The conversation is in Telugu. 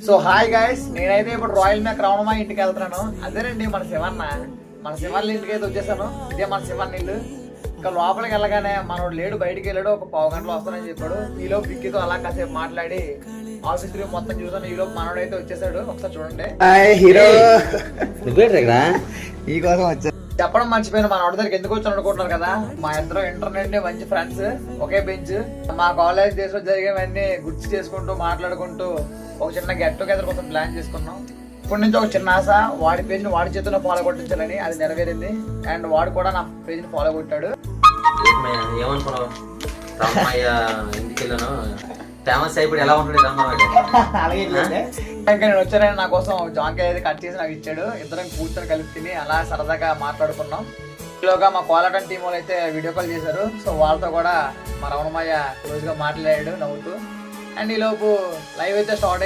సో హాయ్ గైస్, నేనైతే ఇప్పుడు రాయల్ మ్యాక్ రావణమా ఇంటికి వెళ్తున్నాను. అదేనండి మన శివన్న ఇంటికి అయితే వచ్చేసాను. ఇదే మన శివన్న ఇల్లు. ఇంకా లోపలికి వెళ్ళగానే మనోడు లేడు, బయటికి వెళ్ళాడు. ఒక పావు గంటలో వస్తానని చెప్పాడు. ఈలోపు విక్కీతో అలా కాసేపు మాట్లాడి ఆఫీస్ రూమ్ మొత్తం చూసాను. ఈలోపు మనోడు అయితే వచ్చేసాడు. ఒకసారి చూడండి. హీరో ఈ కోసం వచ్చా. చెప్పడం మర్చిపోయిన మన వాడి దగ్గరికి ఎందుకు వచ్చాను అనుకుంటున్నారు కదా. మా ఇద్దరు ఇంటర్నెట్ మంచి ఫ్రెండ్స్, ఒకే బెంచ్. మా కాలేజ్ డేస్ లో జరిగేవన్నీ గుర్తు చేసుకుంటూ మాట్లాడుకుంటూ ఒక చిన్న గెట్ టుగెదర్ కోసం ప్లాన్ చేసుకున్నాం. ఇప్పటి నుంచి ఒక చిన్న ఆశ, వాడి పేజ్ ని వాడి చేతిలో ఫాలో కొట్టించాలని. అది నెరవేరింది. అండ్ వాడు కూడా నా పేజ్ ని ఫాలో కొట్టాడు. ఏమనుకున్నావు ఇంటికి వెళ్ళాను ఫేమస్ అయిపోయి ఎలా ఉంటుంది అలాగే ఇంకా నేను వచ్చానని నా కోసం జాంకాయ అయితే కట్ చేసి నాకు ఇచ్చాడు. ఇద్దరం కూర్చొని కలిపి తిని అలా సరదాగా మాట్లాడుకున్నాం. ఈలోగా మా కోలాటం టీం వాళ్ళు అయితే వీడియో కాల్ చేశారు. సో వాళ్ళతో కూడా మా రమణమయ్య క్లోజ్ గా మాట్లాడాడు నవ్వుతూ. అండ్ ఈలోపు లైవ్ అయితే స్టార్ట్